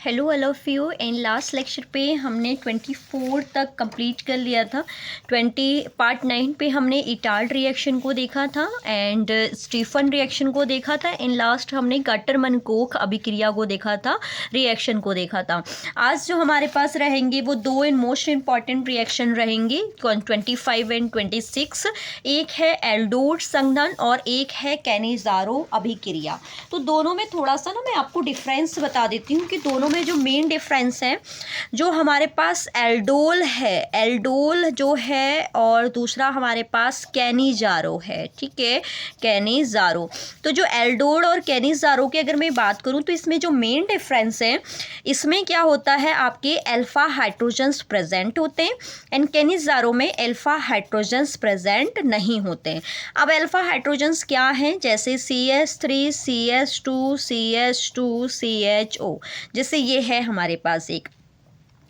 Hello all of you. In last lecture पे हमने 24 तक कंप्लीट कर लिया था। पार्ट 9 पे हमने इटाल्ट रिएक्शन को देखा था एंड स्टीफन रिएक्शन को देखा था। इन लास्ट हमने गटरमन कोख अभिक्रिया को देखा था, रिएक्शन को देखा था। आज जो हमारे पास रहेंगे वो दो मोस्ट इंपॉर्टेंट रिएक्शन रहेंगे 25 एंड 26। एक है एल्डोर्ड संघनन और एक है कैनिज़ारो अभिक्रिया। तो दोनों में थोड़ा सा ना मैं आपको डिफरेंस बता देती हूँ कि दोनों में जो मेन डिफरेंस है, जो हमारे पास एल्डोल है, एल्डोल जो है, और दूसरा हमारे पास कैनिज़ारो है। ठीक है, कैनिज़ारो। तो जो एल्डोल और कैनिज़ारो की अगर मैं बात करूं तो इसमें जो मेन डिफरेंस है, इसमें क्या होता है, आपके अल्फा हाइड्रोजन्स प्रेजेंट होते हैं एंड कैनिज़ारो में अल्फा हाइड्रोजन्स प्रेजेंट नहीं होते हैं। अब अल्फा हाइड्रोजन्स क्या हैं, जैसे CH3 CH2 CH2 CHO, जैसे ये है हमारे पास एक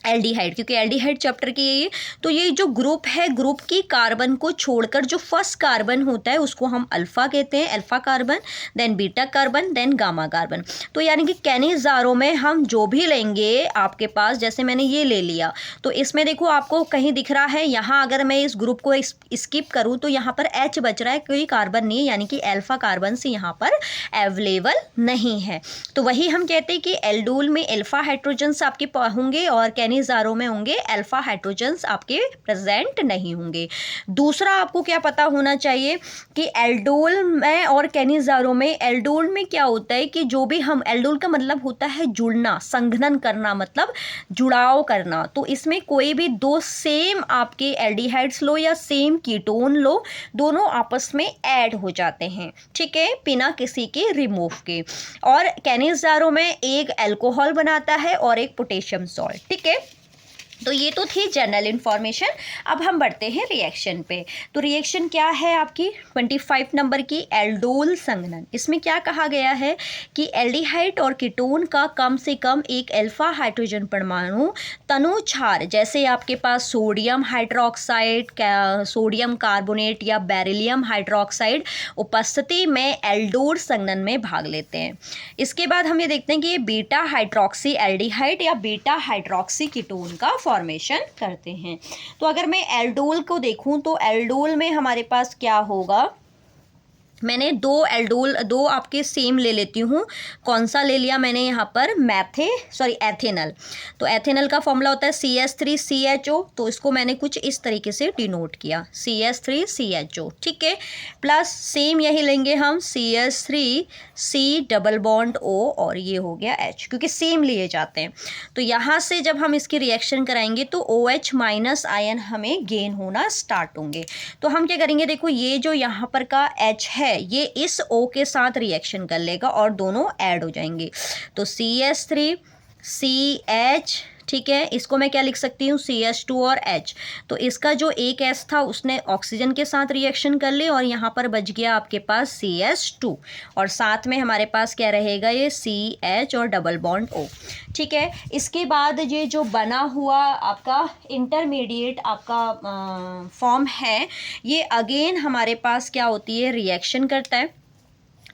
एल्डिहाइड, क्योंकि एल्डिहाइड चैप्टर की ये, तो ये जो ग्रुप है, ग्रुप की कार्बन को छोड़कर जो फर्स्ट कार्बन होता है उसको हम अल्फा कहते हैं, alpha carbon, then beta carbon, then gamma carbon. तो यानी कि कैनिज़ारो में हम जो भी लेंगे आपके पास, जैसे मैंने ये ले लिया, तो इसमें देखो आपको कहीं दिख रहा है, यहाँ अगर मैं इस ग्रुप को स्किप करूँ तो यहाँ पर H बच रहा है, कोई कार्बन नहीं है, यानी कि अल्फा कार्बन से यहाँ पर अवेलेबल नहीं है। तो वही हम कहते हैं कि एल्डोल में अल्फा हाइड्रोजन्स आपके होंगे और कैनिज़ारो में होंगे अल्फा हाइड्रोजन्स आपके प्रेजेंट नहीं होंगे। दूसरा आपको क्या पता होना चाहिए कि एल्डोल में और कैनिज़ारो में, एल्डोल में क्या होता है कि जो भी हम, एल्डोल का मतलब होता है जुड़ना, संघनन करना, मतलब जुड़ाव करना। तो इसमें कोई भी दो सेम आपके एल्डिहाइड्स लो या सेम कीटोन लो, दोनों आपस में ऐड हो जाते हैं, ठीक है, बिना किसी के रिमूव के। और कैनिज़ारो में एक अल्कोहल बनाता है और एक पोटेशियम सॉल्ट, ठीक है। तो ये तो थी जनरल इन्फॉर्मेशन। अब हम बढ़ते हैं रिएक्शन पे। तो रिएक्शन क्या है आपकी 25 नंबर की, एल्डोल संघनन। इसमें क्या कहा गया है कि एल्डिहाइड और कीटोन का कम से कम एक अल्फा हाइड्रोजन परमाणु तनुछार, जैसे आपके पास सोडियम हाइड्रोक्साइड, सोडियम कार्बोनेट या बेरिलियम हाइड्रोक्साइड उपस्थिति में एल्डोल संघनन में भाग लेते हैं। इसके बाद हम ये देखते हैं कि ये बीटा हाइड्रोक्सी एल्डिहाइड या बीटा हाइड्रोक्सी कीटोन का फॉर्मेशन करते हैं। तो अगर मैं एल्डोल को देखूं तो एल्डोल में हमारे पास क्या होगा, मैंने दो आपके सेम ले लेती हूँ। कौन सा ले लिया मैंने यहाँ पर, एथेनल। तो एथेनल का फॉर्मूला होता है CH3 CHO, तो इसको मैंने कुछ इस तरीके से डिनोट किया, CH3 CHO, ठीक है। प्लस सेम यही लेंगे हम, CH3 C double bond O, और ये हो गया H, क्योंकि सेम लिए जाते हैं। तो यहाँ से जब हम इसकी रिएक्शन कराएंगे तो OH माइनस आयन हमें गेन होना स्टार्ट होंगे। तो हम क्या करेंगे, देखो ये जो यहाँ पर का H है, ये इस O के साथ रिएक्शन कर लेगा और दोनों ऐड हो जाएंगे। तो CH3 CH, ठीक है, इसको मैं क्या लिख सकती हूँ, CH2 और H। तो इसका जो एक S था उसने ऑक्सीजन के साथ रिएक्शन कर ली और यहाँ पर बच गया आपके पास CH2, और साथ में हमारे पास क्या रहेगा, ये CH और डबल बॉन्ड O, ठीक है। इसके बाद ये जो बना हुआ आपका इंटरमीडिएट आपका फॉर्म है, ये अगेन हमारे पास क्या होती है, रिएक्शन करता है।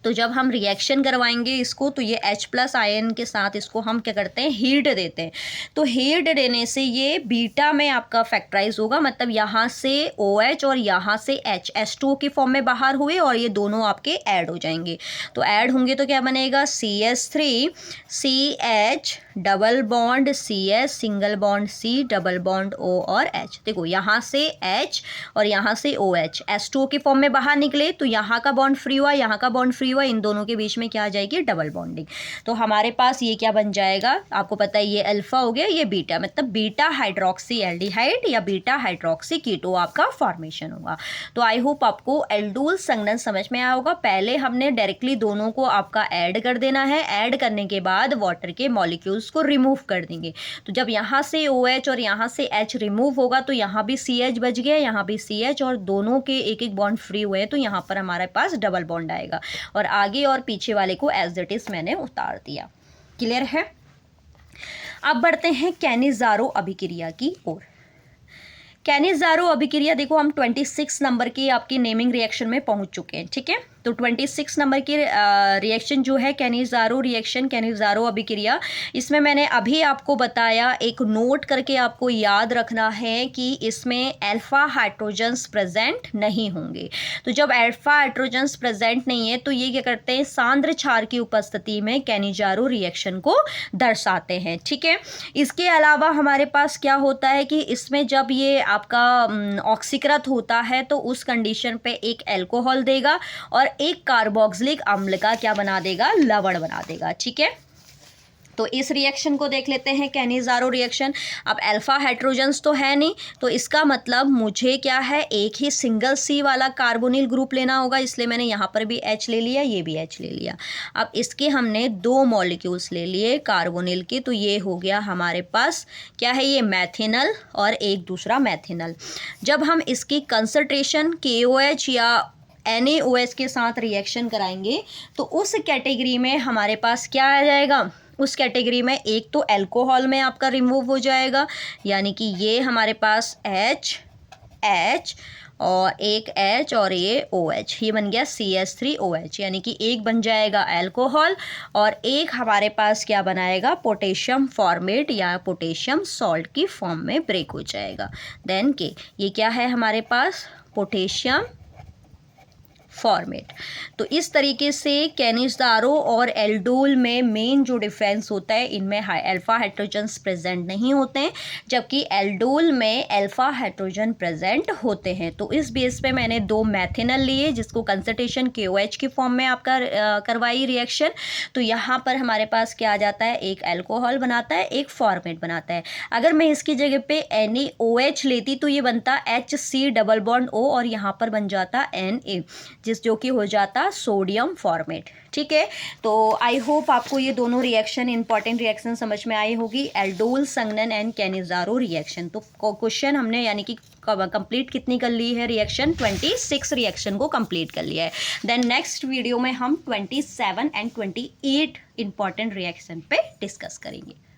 तो जब हम रिएक्शन करवाएंगे इसको, तो ये H+ आयन के साथ इसको हम क्या करते हैं, हीट देते हैं। तो हीट देने से ये बीटा में आपका फैक्टराइज होगा, मतलब यहाँ से OH और यहाँ से H, H2O की फॉर्म में बाहर हुए और ये दोनों आपके ऐड हो जाएंगे। तो ऐड होंगे तो क्या बनेगा, CH3 CH double bond CH single bond C double bond O और H। देखो यहाँ से H और यहाँ से OH, H2O की फॉर्म में बाहर निकले तो यहाँ का बॉन्ड फ्री हुआ, यहाँ का बॉन्ड फ्री हुआ, इन दोनों के बीच में क्या आ जाएगी, डबल बॉन्डिंग। तो हमारे पास ये क्या बन जाएगा, आपको पता है ये अल्फा हो गया, ये बीटा, मतलब बीटा हाइड्रोक्सी एल्डिहाइड या बीटा हाइड्रोक्सी कीटो आपका फॉर्मेशन होगा। तो आई होप आपको एल्डोल संघनन समझ में आया होगा। पहले हमने डायरेक्टली दोनों को आपका ऐड कर देना है, ऐड करने के बाद वाटर के मॉलिक्यूल्स को रिमूव कर देंगे। तो जब यहाँ से OH और यहाँ से H रिमूव होगा तो यहाँ भी CH बच गया, यहाँ भी CH, और दोनों के एक एक बॉन्ड फ्री हुए हैं, तो यहाँ पर हमारे पास डबल बॉन्ड आएगा और आगे और पीछे वाले को एज इट इज मैंने उतार दिया। क्लियर है। अब बढ़ते हैं कैनिज़ारो अभिक्रिया की ओर। कैनिज़ारो अभिक्रिया देखो हम 26 नंबर की आपकी नेमिंग रिएक्शन में पहुंच चुके हैं, ठीक है। तो 26 नंबर की रिएक्शन जो है कैनिज़ारो रिएक्शन, कैनिज़ारो अभिक्रिया, इसमें मैंने अभी आपको बताया, एक नोट करके आपको याद रखना है कि इसमें अल्फ़ा हाइड्रोजन्स प्रेजेंट नहीं होंगे। तो जब अल्फ़ा हाइड्रोजन्स प्रेजेंट नहीं है तो ये क्या करते हैं, सांद्र क्षार की उपस्थिति में कैनिज़ारो रिएक्शन को दर्शाते हैं। ठीक है, इसके अलावा हमारे पास क्या होता है कि इसमें जब ये आपका ऑक्सीकृत होता है तो उस कंडीशन पे एक अल्कोहल देगा और एक कार्बोक्सिलिक अम्ल का क्या बना देगा, लवण बना देगा। ठीक है, तो इस रिएक्शन को देख लेते हैं, कैनिज़ारो रिएक्शन। अब अल्फ़ा हाइड्रोजन्स तो है नहीं, तो इसका मतलब मुझे क्या है, एक ही सिंगल सी वाला कार्बोनिल ग्रुप लेना होगा, इसलिए मैंने यहाँ पर भी H ले लिया, ये भी H ले लिया। अब इसके हमने 2 मॉलिक्यूल्स ले लिए कार्बोनिल के, तो ये हो गया हमारे पास क्या है, ये मैथिनल और एक दूसरा मैथिनल। जब हम इसकी कंसंट्रेशन KOH या NaOH के साथ रिएक्शन कराएंगे तो उस कैटेगरी में हमारे पास क्या आ जाएगा, उस कैटेगरी में एक तो अल्कोहल में आपका रिमूव हो जाएगा, यानी कि ये हमारे पास H और एक H और ये OH, ये बन गया CH3OH, यानी कि एक बन जाएगा अल्कोहल और एक हमारे पास क्या बनाएगा, पोटेशियम फॉर्मेट या पोटेशियम सॉल्ट की फॉर्म में ब्रेक हो जाएगा। देन के ये क्या है हमारे पास, पोटेशियम फॉर्मेट। तो इस तरीके से कैनिज़ारो और एल्डोल में मेन जो डिफरेंस होता है, इनमें अल्फ़ा हाइड्रोजन्स प्रेजेंट नहीं होते हैं, जबकि एल्डोल में अल्फ़ा हाइड्रोजन प्रेजेंट होते हैं। तो इस बेस पे मैंने 2 मैथिनल लिए जिसको कंसंट्रेशन KOH की फॉर्म में आपका करवाई रिएक्शन। तो यहाँ पर हमारे पास क्या आ जाता है, एक अल्कोहल बनाता है, एक फॉर्मेट बनाता है। अगर मैं इसकी जगह पे NaOH लेती तो ये बनता HC डबल बॉन्ड O और यहाँ पर बन जाता Na, जो कि हो जाता सोडियम फॉर्मेट। ठीक है, तो आई होप आपको ये दोनों रिएक्शन, इंपॉर्टेंट रिएक्शन समझ में आई होगी, एल्डोल संघनन एंड कैनिज़ारो रिएक्शन। तो क्वेश्चन हमने यानी कि कंप्लीट कितनी कर ली है रिएक्शन, 26 रिएक्शन को कंप्लीट कर लिया है। देन नेक्स्ट वीडियो में हम 27 एंड 28 इंपॉर्टेंट रिएक्शन पे डिस्कस करेंगे।